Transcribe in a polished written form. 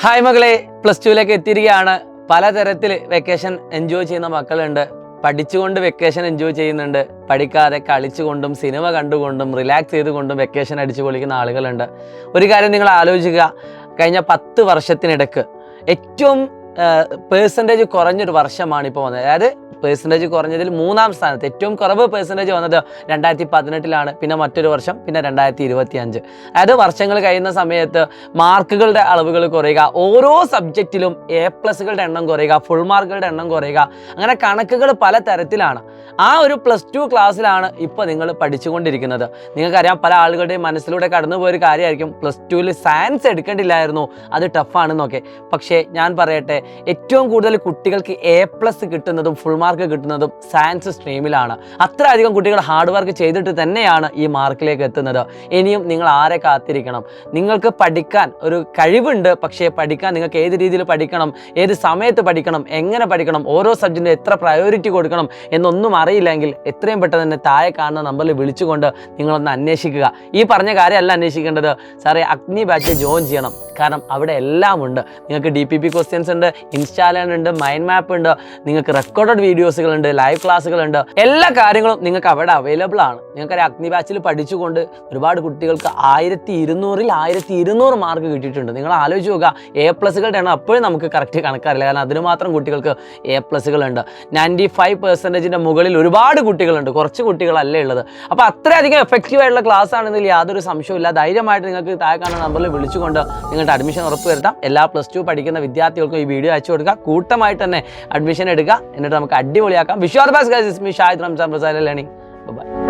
Hi മകളെ, +2ലേക്ക് എത്തിയിരിക്കുകയാണ്. പലതരത്തിൽ വെക്കേഷൻ എൻജോയ് ചെയ്യുന്ന മക്കളുണ്ട്. പഠിച്ചുകൊണ്ട് വെക്കേഷൻ എൻജോയ് ചെയ്യുന്നുണ്ട്, പഠിക്കാതെ കളിച്ചുകൊണ്ടും സിനിമ കണ്ടുകൊണ്ടും റിലാക്സ് ചെയ്തുകൊണ്ടും വെക്കേഷൻ അടിച്ചു പൊളിക്കുന്ന ആളുകളുണ്ട്. ഒരു കാര്യം നിങ്ങൾ ആലോചിക്കുക, കഴിഞ്ഞ 10 വർഷത്തിനിടക്ക് ഏറ്റവും പേഴ്സൻറ്റേജ് കുറഞ്ഞൊരു വർഷമാണ് ഇപ്പോൾ വന്നത്. അതായത് പേഴ്സൻറ്റേജ് കുറഞ്ഞതിൽ 3ാം സ്ഥാനത്ത് ഏറ്റവും കുറവ് പേഴ്സൻറ്റേജ് വന്നത് 2018 പിന്നെ മറ്റൊരു വർഷം, പിന്നെ 2025. അതായത് വർഷങ്ങൾ കഴിയുന്ന സമയത്ത് മാർക്കുകളുടെ അളവുകൾ കുറയുക, ഓരോ സബ്ജക്റ്റിലും A+കളുടെ എണ്ണം കുറയുക, ഫുൾ മാർക്കുകളുടെ എണ്ണം കുറയുക, അങ്ങനെ കണക്കുകൾ പല തരത്തിലാണ്. ആ ഒരു +2 ക്ലാസ്സിലാണ് ഇപ്പോൾ നിങ്ങൾ പഠിച്ചുകൊണ്ടിരിക്കുന്നത്. നിങ്ങൾക്കറിയാം, പല ആളുകളുടെയും മനസ്സിലൂടെ കടന്നു പോയൊരു കാര്യമായിരിക്കും +2ൽ സയൻസ് എടുക്കേണ്ടില്ലായിരുന്നു, അത് ടഫാണെന്നൊക്കെ. പക്ഷേ ഞാൻ പറയട്ടെ, ഏറ്റവും കൂടുതൽ കുട്ടികൾക്ക് A+ കിട്ടുന്നതും ഫുൾ മാർക്ക് കിട്ടുന്നതും സയൻസ് സ്ട്രീമിലാണ്. അത്രയധികം കുട്ടികൾ ഹാർഡ് വർക്ക് ചെയ്തിട്ട് തന്നെയാണ് ഈ മാർക്കിലേക്ക് എത്തുന്നത്. ഇനിയും നിങ്ങൾ ആരെ കാത്തിരിക്കണം? നിങ്ങൾക്ക് പഠിക്കാൻ ഒരു കഴിവുണ്ട്, പക്ഷേ പഠിക്കാൻ നിങ്ങൾക്ക് ഏത് രീതിയിൽ പഠിക്കണം, ഏത് സമയത്ത് പഠിക്കണം, എങ്ങനെ പഠിക്കണം, ഓരോ സബ്ജക്റ്റിനും എത്ര പ്രയോറിറ്റി കൊടുക്കണം എന്നൊന്നും അറിയില്ലെങ്കിൽ എത്രയും പെട്ടെന്ന് തന്നെ താഴെ കാണുന്ന നമ്പറിൽ വിളിച്ചുകൊണ്ട് നിങ്ങളൊന്ന് അന്വേഷിക്കുക. ഈ പറഞ്ഞ കാര്യമല്ല അന്വേഷിക്കേണ്ടത്, സാറേ അഗ്നി ബാച്ച് ജോയിൻ ചെയ്യണം, കാരണം അവിടെ എല്ലാം ഉണ്ട്. നിങ്ങൾക്ക് DPP ക്വസ്റ്റ്യൻസ് ഉണ്ട്, ഇൻസ്റ്റാ ലേൺ ഉണ്ട്, മൈൻഡ് മാപ്പ് ഉണ്ട്, നിങ്ങൾക്ക് റെക്കോർഡഡ് വീഡിയോസുകളുണ്ട്, ലൈവ് ക്ലാസ്സുകളുണ്ട്, എല്ലാ കാര്യങ്ങളും നിങ്ങൾക്ക് അവിടെ അവൈലബിൾ ആണ്. നിങ്ങൾക്കറിയാം, അഗ്നി ബാച്ചിൽ പഠിച്ചുകൊണ്ട് ഒരുപാട് കുട്ടികൾക്ക് 1200-ൽ 1200 മാർക്ക് കിട്ടിയിട്ടുണ്ട്. നിങ്ങൾ ആലോചിച്ച് നോക്കുക, A+കളുടെ എണ്ണം അപ്പോഴും നമുക്ക് കറക്റ്റ് കണക്കറിയില്ല, കാരണം അതിന് മാത്രം കുട്ടികൾക്ക് A+കളുണ്ട്. 95% മുകളിൽ ഒരുപാട് കുട്ടികളുണ്ട്, കുറച്ച് കുട്ടികളല്ലേ ഉള്ളത്. അപ്പോൾ അത്രയധികം എഫക്റ്റീവ് ആയിട്ടുള്ള ക്ലാസ് ആണെന്നതിൽ യാതൊരു സംശയമില്ല. ധൈര്യമായിട്ട് നിങ്ങൾക്ക് താഴെ കാണുന്ന നമ്പറിൽ വിളിച്ചുകൊണ്ട് നിങ്ങളുടെ അഡ്മിഷൻ ഉറപ്പുവരുത്താം. എല്ലാ +2 പഠിക്കുന്ന വിദ്യാർത്ഥികൾക്കും ഈ വീഡിയോ അയച്ചു കൊടുക്കുക, കൂട്ടമായിട്ട് തന്നെ അഡ്മിഷൻ എടുക്കുക, എന്നിട്ട് നമുക്ക് അടിപൊളിയാക്കാം. Wish you all the best guys. Me Shahid Ramzan Prasad learning. By.